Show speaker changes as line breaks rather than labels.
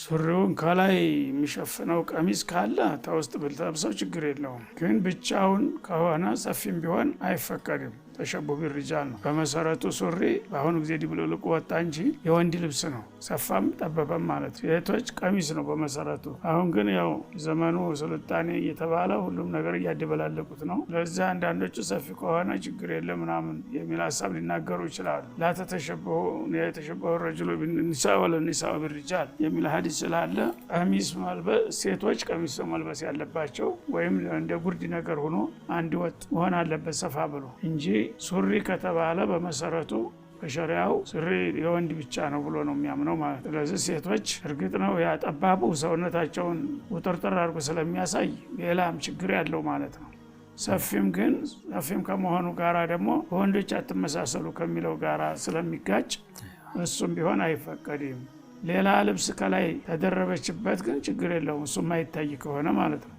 ሱሪውን ከላይ የሚሸፍነው ቀሚስ ካለ ተውስጥ ብትለብሰው ችግር የለውም። ግን ብቻውን ከሆነ ሰፊም ቢሆን አይፈቀድም። ተሸቡ ቢርጃል ነው በመሰረቱ። ሱሪ በአሁኑ ጊዜ ድብልቅልቁ ወጣ እንጂ የወንድ ልብስ ነው፣ ሰፋም ጠበበም ማለት የቶች ቀሚስ ነው በመሰረቱ። አሁን ግን ያው ዘመኑ ስልጣኔ እየተባለ ሁሉም ነገር እያደበላለቁት ነው። ለዛ አንዳንዶቹ ሰፊ ከሆነ ችግር የለም ምናምን የሚል ሀሳብ ሊናገሩ ይችላሉ። ላተተሸበሁ የተሸበሁ ረጅሉ ቢኒሳ ወለኒሳ ቢርጃል የሚል ሀዲስ ስላለ ቀሚስ መልበስ ሴቶች ቀሚስ መልበስ ያለባቸው ወይም እንደ ጉርድ ነገር ሆኖ አንድ ወጥ መሆን አለበት ሰፋ ብሎ እንጂ ሱሪ ከተባለ በመሰረቱ በሸሪዓው ሱሪ የወንድ ብቻ ነው ብሎ ነው የሚያምነው ማለት። ስለዚህ ሴቶች እርግጥ ነው ያጠባቡ ሰውነታቸውን ውጥርጥር አድርጎ ስለሚያሳይ ሌላም ችግር ያለው ማለት ነው። ሰፊም ከመሆኑ ጋራ ደግሞ በወንዶች አትመሳሰሉ ከሚለው ጋራ ስለሚጋጭ እሱም ቢሆን አይፈቀድም። ሌላ ልብስ ከላይ ተደረበችበት ግን ችግር የለውም፣ እሱም አይታይ ከሆነ ማለት ነው።